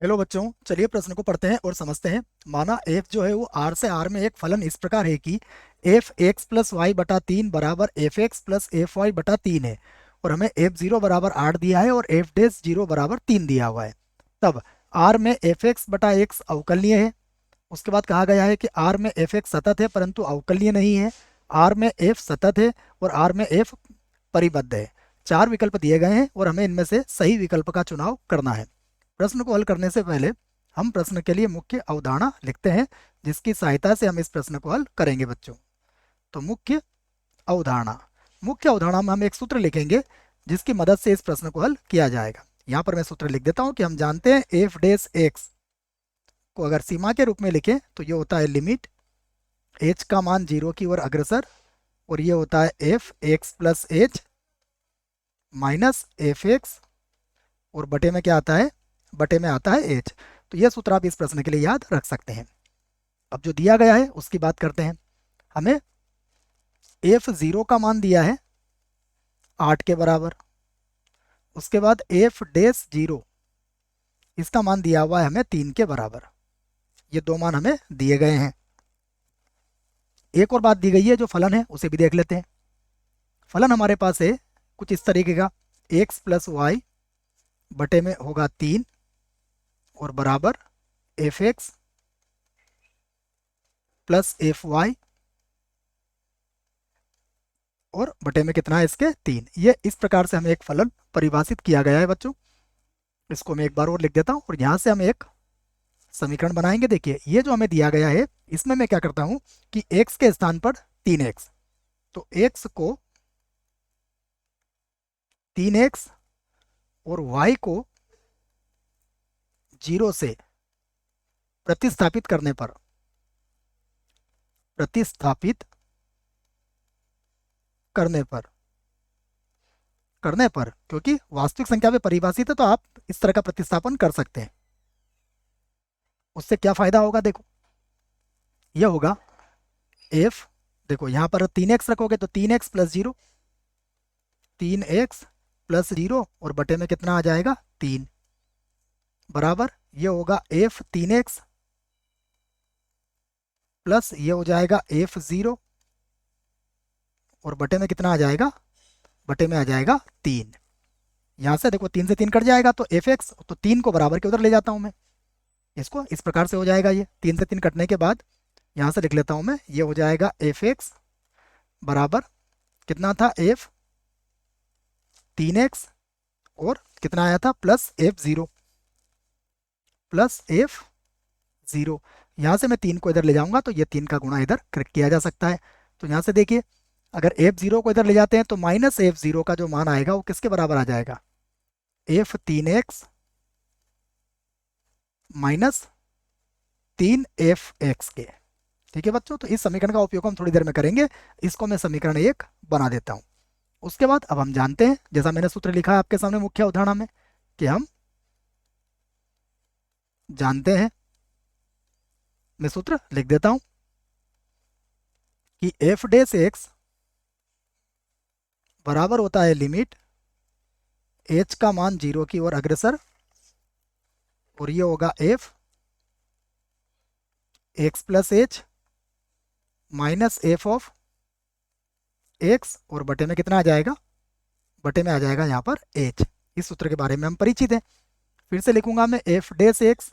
Hello बच्चों, चलिए प्रश्न को पढ़ते हैं और समझते हैं। माना f जो है वो r से r में एक फलन इस प्रकार है कि एफ एक्स प्लस वाई बटा तीन बराबर F X plus F Y बटा तीन है और हमें एफ जीरो बराबर 8 दिया है और एफ डेस जीरो बराबर 3 दिया हुआ है। तब r में एफ एक्स बटा एक्स अवकलनीय है। उसके बाद कहा गया है कि r में एफ एक्स सतत है परंतु अवकलनीय नहीं है। r में f सतत है और r में f परिबद्ध है। चार विकल्प दिए गए हैं और हमें इनमें से सही विकल्प का चुनाव करना है। प्रश्न को हल करने से पहले हम प्रश्न के लिए मुख्य अवधारणा लिखते हैं, जिसकी सहायता से हम इस प्रश्न को हल करेंगे बच्चों। तो मुख्य अवधारणा में हम एक सूत्र लिखेंगे जिसकी मदद से इस प्रश्न को हल किया जाएगा। यहाँ पर मैं सूत्र लिख देता हूँ कि हम जानते हैं एफ डेस एक्स को अगर सीमा के रूप में लिखें तो ये होता है लिमिट एच का मान जीरो की ओर अग्रसर, और ये होता है F X plus H minus F x, और बटे में क्या आता है, बटे में आता है एच। तो यह सूत्र आप इस प्रश्न के लिए याद रख सकते हैं। अब जो दिया गया है उसकी बात करते हैं। हमें एफ जीरो का मान दिया है 8 के बराबर। उसके बाद एफ डेस जीरो, इसका मान दिया हुआ है हमें 3 के बराबर। ये दो मान हमें दिए गए हैं। एक और बात दी गई है, जो फलन है उसे भी देख लेते हैं। फलन हमारे पास है कुछ इस तरीके का, एक्स प्लस वाई बटे में होगा 3 और बराबर F X plus F Y और बटे में कितना है इसके 3। ये इस प्रकार से हमें एक फलन परिभाषित किया गया है बच्चों। इसको मैं एक बार और लिख देता हूँ और यहाँ से हम एक समीकरण बनाएंगे। देखिए ये जो हमें दिया गया है, इसमें मैं क्या करता हूँ कि x के स्थान पर 3x, तो x को 3x और y को 0 से प्रतिस्थापित करने पर क्योंकि वास्तविक संख्या में परिभाषित है तो आप इस तरह का प्रतिस्थापन कर सकते हैं। उससे क्या फायदा होगा, देखो यह होगा एफ, देखो यहाँ पर 3x रखोगे तो 3x plus zero, 3x plus zero और बटे में कितना आ जाएगा 3, बराबर ये होगा एफ 3x प्लस ये हो जाएगा एफ जीरो और बटे में कितना आ जाएगा, बटे में आ जाएगा 3। यहाँ से देखो 3 से 3 कट जाएगा तो एफ एक्स, तो 3 को बराबर के उधर ले जाता हूँ मैं। इसको इस प्रकार से हो जाएगा, ये 3 से 3 कटने के बाद यहाँ से लिख लेता हूँ मैं, ये हो जाएगा एफ एक्स बराबर कितना था, एफ 3x और कितना आया था plus F zero, plus F zero. यहाँ से मैं 3 को इधर ले जाऊंगा तो ये 3 का गुणा इधर किया जा सकता है। तो यहाँ से देखिए अगर एफ जीरो को इधर ले जाते हैं तो माइनस एफ जीरो का जो मान आएगा वो किसके बराबर आ जाएगा, एफ 3x माइनस 3f(x) के। ठीक है बच्चों, तो इस समीकरण का उपयोग हम थोड़ी देर में करेंगे। इसको मैं समीकरण 1 बना देता हूँ। उसके बाद अब हम जानते हैं, जैसा मैंने सूत्र लिखा है आपके सामने मुख्य अवधारणा में, कि हम जानते हैं, मैं सूत्र लिख देता हूं कि एफ डेस एक्स बराबर होता है लिमिट एच का मान जीरो की ओर अग्रसर, और ये होगा F X plus H minus F of x, और बटे में कितना आ जाएगा, बटे में आ जाएगा यहाँ पर एच। इस सूत्र के बारे में हम परिचित हैं। फिर से लिखूंगा मैं, एफ डेस एक्स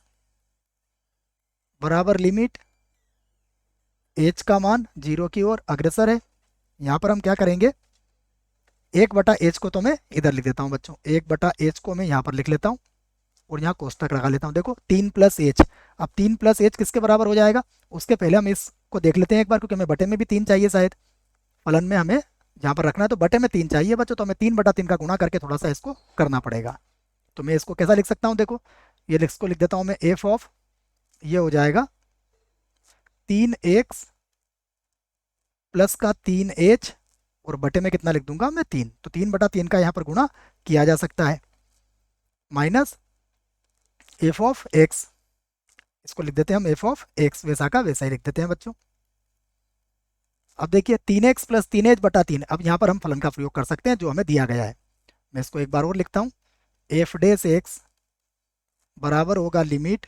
बराबर लिमिट एच का मान जीरो की ओर अग्रसर है। यहाँ पर हम क्या करेंगे, 1/h को तो मैं इधर लिख देता हूँ बच्चों, 1/h को मैं यहाँ पर लिख लेता हूँ और यहाँ कोष्टक लगा लेता हूँ। देखो 3 प्लस एच, अब 3 प्लस एच किसके बराबर हो जाएगा, उसके पहले हम इसको देख लेते हैं एक बार, क्योंकि हमें बटे में भी 3 चाहिए शायद। फलन में हमें जहाँ पर रखना है तो बटे में 3 चाहिए बच्चों, तो हमें 3/3 का गुणा करके थोड़ा सा इसको करना पड़ेगा। तो मैं इसको कैसा लिख सकता हूँ, देखो ये इसको लिख देता हूँ मैं, एफ ऑफ ये हो जाएगा 3x प्लस का 3h और बटे में कितना लिख दूंगा मैं 3, तो 3/3 का यहाँ पर गुणा किया जा सकता है, माइनस एफ ऑफ एक्स, इसको लिख देते हैं हम एफ ऑफ एक्स, वैसा का वैसा ही लिख देते हैं बच्चों। अब देखिए 3x प्लस 3h/3, अब यहाँ पर हम फलन का प्रयोग कर सकते हैं जो हमें दिया गया है। मैं इसको एक बार और लिखता हूँ, एफ डेस एक्स बराबर होगा लिमिट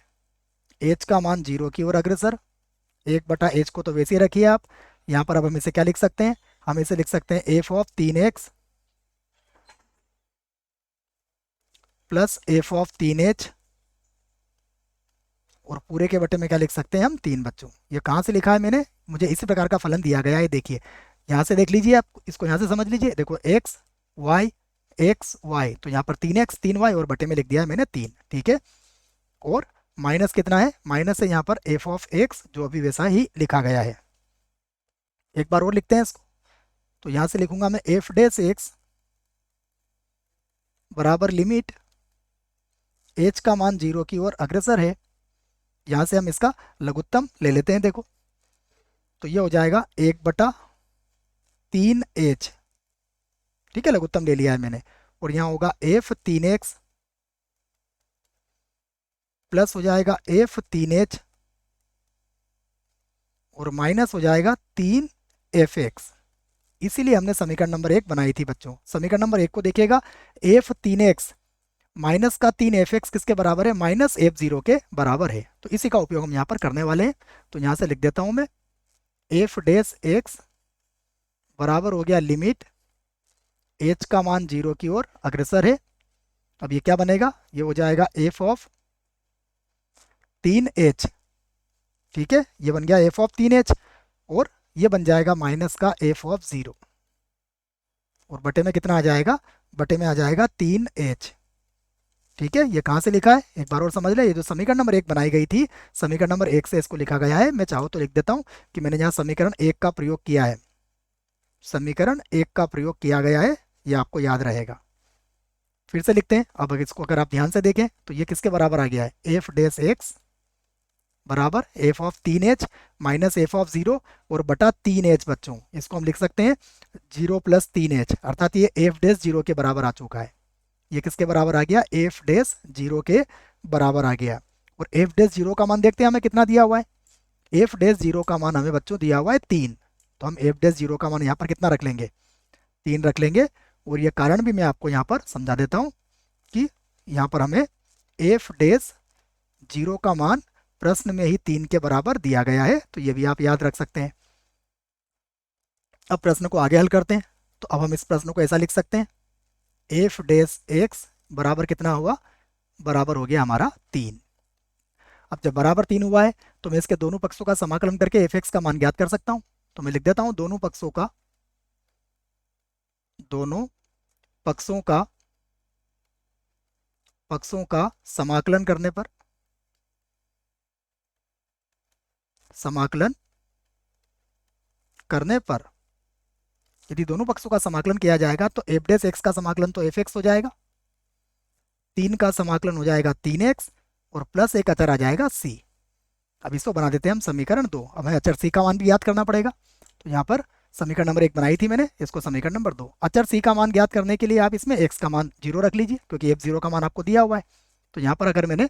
एच का मान 0 की ओर अग्रसर, 1/h को तो वैसे ही रखिए आप। यहाँ पर अब हम इसे क्या लिख सकते हैं, हम इसे लिख सकते हैं F of 3x plus F of 3h, और पूरे के बटे में क्या लिख सकते हैं हम 3 बच्चों। ये कहाँ से लिखा है मैंने, मुझे इसी प्रकार का फलन दिया गया है, देखिए यहाँ से देख लीजिए आप, इसको यहाँ से समझ लीजिए, देखो एक्स वाई, तो यहाँ पर 3x 3y और बटे में लिख दिया है मैंने 3, ठीक है। और माइनस कितना है, माइनस है यहाँ पर एफ ऑफ एक्स, जो अभी वैसा ही लिखा गया है। एक बार और लिखते हैं इसको, तो यहाँ से लिखूंगा मैं एफ डैश एक्स बराबर लिमिट एच का मान 0 की ओर अग्रसर है। यहाँ से हम इसका लघुत्तम ले लेते हैं, देखो तो ये हो जाएगा 1/3h, ठीक है, लघुत्तम ले लिया है मैंने। और यहाँ होगा एफ 3x प्लस हो जाएगा एफ 3h और माइनस हो जाएगा 3f(x). इसीलिए हमने समीकरण नंबर 1 बनाई थी बच्चों। समीकरण नंबर 1 को देखिएगा, एफ 3x माइनस का 3f(x) किसके बराबर है, माइनस f(0) के बराबर है। तो इसी का उपयोग हम यहाँ पर करने वाले हैं। तो यहाँ से लिख देता हूँ मैं एफ डैश एक्स बराबर हो गया लिमिट h का मान 0 की ओर अग्रसर है। अब ये क्या बनेगा, ये हो जाएगा एफ ऑफ 3h, ठीक है, ये बन गया एफ ऑफ 3h, और ये बन जाएगा माइनस का एफ ऑफ 0, और बटे में कितना आ जाएगा, बटे में आ जाएगा 3h, ठीक है। ये कहाँ से लिखा है, एक बार और समझ ले, ये जो समीकरण नंबर 1 बनाई गई थी, समीकरण नंबर 1 से इसको लिखा गया है। मैं चाहूँ तो लिख देता हूँ कि मैंने यहाँ समीकरण 1 का प्रयोग किया है, समीकरण 1 का प्रयोग किया गया है, ये आपको याद रहेगा। फिर से लिखते हैं, अब इसको अगर आप ध्यान से देखें तो ये किसके बराबर आ गया है, एफ डैश एक्स बराबर F of 3h minus F of 0 और बटा 3h बच्चों। इसको हम लिख सकते हैं 0 प्लस 3h, अर्थात ये एफ डैश 0 के बराबर आ चुका है। ये किसके बराबर आ गया, एफ डैश 0 के बराबर आ गया। और एफ डैश 0 का मान देखते हैं हमें कितना दिया हुआ है, एफ डैश 0 का मान हमें बच्चों दिया हुआ है 3। तो हम एफ डैश 0 का मान यहाँ पर कितना रख लेंगे, 3 रख लेंगे। और ये कारण भी मैं आपको यहाँ पर समझा देता हूँ कि यहाँ पर हमें एफ डैश 0 का मान प्रश्न में ही 3 के बराबर दिया गया है, तो ये भी आप याद रख सकते हैं। अब प्रश्न को आगे हल करते हैं। तो अब हम इस प्रश्न को ऐसा लिख सकते हैं, एफ डैश एक्स बराबर कितना हुआ, बराबर हो गया हमारा 3। अब जब बराबर 3 हुआ है तो मैं इसके दोनों पक्षों का समाकलन करके एफ एक्स का मान ज्ञात कर सकता हूँ। तो मैं लिख देता हूँ दोनों पक्षों का समाकलन करने पर यदि दोनों पक्षों का समाकलन किया जाएगा तो एफ डैश एक्स का समाकलन तो एफ एक्स हो जाएगा, 3 का समाकलन हो जाएगा 3x, और प्लस एक अचर आ जाएगा c। अब इसको बना देते हैं हम समीकरण 2। अब हमें अचर c का मान भी याद करना पड़ेगा। तो यहाँ पर समीकरण नंबर 1 बनाई थी मैंने, इसको समीकरण नंबर 2। अचर c का मान ज्ञात करने के लिए आप इसमें x का मान 0 रख लीजिए, क्योंकि f0 का मान आपको दिया हुआ है। तो यहाँ पर अगर मैंने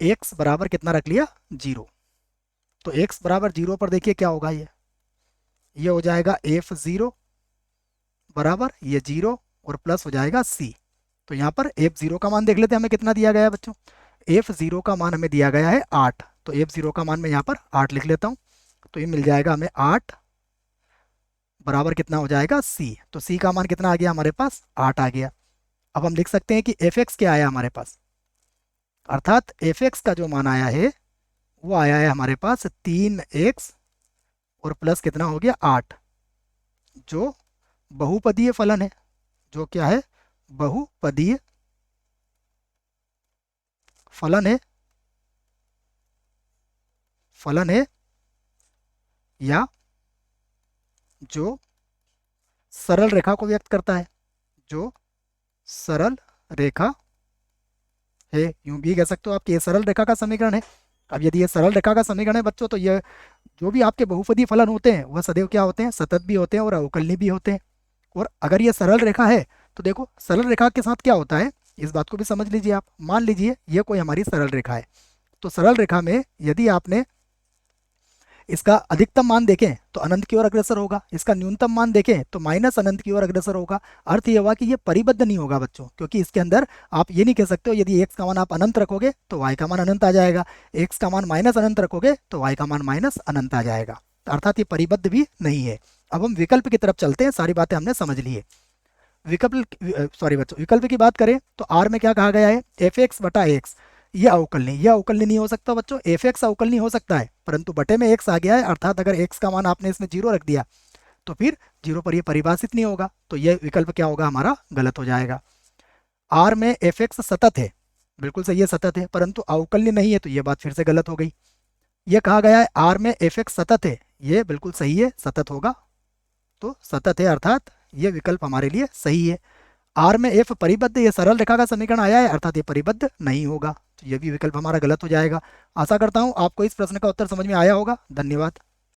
x बराबर कितना रख लिया, 0, तो x बराबर 0 पर देखिए क्या होगा, ये हो जाएगा f0 बराबर ये 0 और प्लस हो जाएगा c। तो यहाँ पर f0 का मान देख लेते हैं हमें कितना दिया गया है बच्चों, f0 का मान हमें दिया गया है 8। तो f0 का मान मैं यहाँ पर 8 लिख लेता हूँ। तो ये मिल जाएगा हमें 8 बराबर कितना हो जाएगा c। तो c का मान कितना आ गया हमारे पास, 8 आ गया। अब हम लिख सकते हैं कि f(x) क्या आया हमारे पास, अर्थात f(x) का जो मान आया है वो आया है हमारे पास 3x और प्लस कितना हो गया 8, जो बहुपदीय फलन है। जो क्या है, बहुपदीय फलन है या जो सरल रेखा को व्यक्त करता है, जो सरल रेखा है, यूं भी कह सकते हो आप कि ये सरल रेखा का समीकरण है। अब यदि ये सरल रेखा का समीकरण है बच्चों, तो ये जो भी आपके बहुपदी फलन होते हैं वह सदैव क्या होते हैं, सतत भी होते हैं और अवकलनीय भी होते हैं। और अगर ये सरल रेखा है तो देखो सरल रेखा के साथ क्या होता है, इस बात को भी समझ लीजिए आप। मान लीजिए ये कोई हमारी सरल रेखा है, तो सरल रेखा में यदि आपने इसका अधिकतम मान देखें तो अनंत की ओर अग्रसर होगा, इसका न्यूनतम मान देखें तो माइनस अनंत की ओर अग्रसर होगा। अर्थ ये हुआ कि ये परिबद्ध नहीं होगा बच्चों, क्योंकि इसके अंदर आप ये नहीं कह सकते हो यदि x का मान आप अनंत रखोगे तो y का मान अनंत आ जाएगा, x का मान माइनस अनंत रखोगे तो y का मान माइनस अनंत आ जाएगा, अर्थात ये परिबद्ध भी नहीं है। अब हम विकल्प की तरफ चलते हैं, सारी बातें हमने समझ ली है। विकल्प सॉरी बच्चों, विकल्प की बात करें तो आर में क्या कहा गया है, एफ एक्स बटा एक्स, ये अवकलनीय, यह अवकलनीय नहीं हो सकता बच्चों, एफ एक्स अवकलनीय हो सकता है परंतु बटे में एक्स आ गया है, अर्थात अगर एक्स का मान आपने इसमें 0 रख दिया तो फिर 0 पर ये परिभाषित नहीं होगा, तो ये विकल्प क्या होगा हमारा, गलत हो जाएगा। आर में एफ एक्स सतत है, बिल्कुल सही है सतत है, परंतु अवकलनीय नहीं है, तो ये बात फिर से गलत हो गई। ये कहा गया है आर में एफ एक्स सतत है, ये बिल्कुल सही है, सतत होगा, तो सतत है, अर्थात ये विकल्प हमारे लिए सही है। आर में एफ परिबद्ध, ये सरल रेखा का समीकरण आया है, अर्थात ये परिबद्ध नहीं होगा, तो ये भी विकल्प हमारा गलत हो जाएगा। आशा करता हूं आपको इस प्रश्न का उत्तर समझ में आया होगा। धन्यवाद।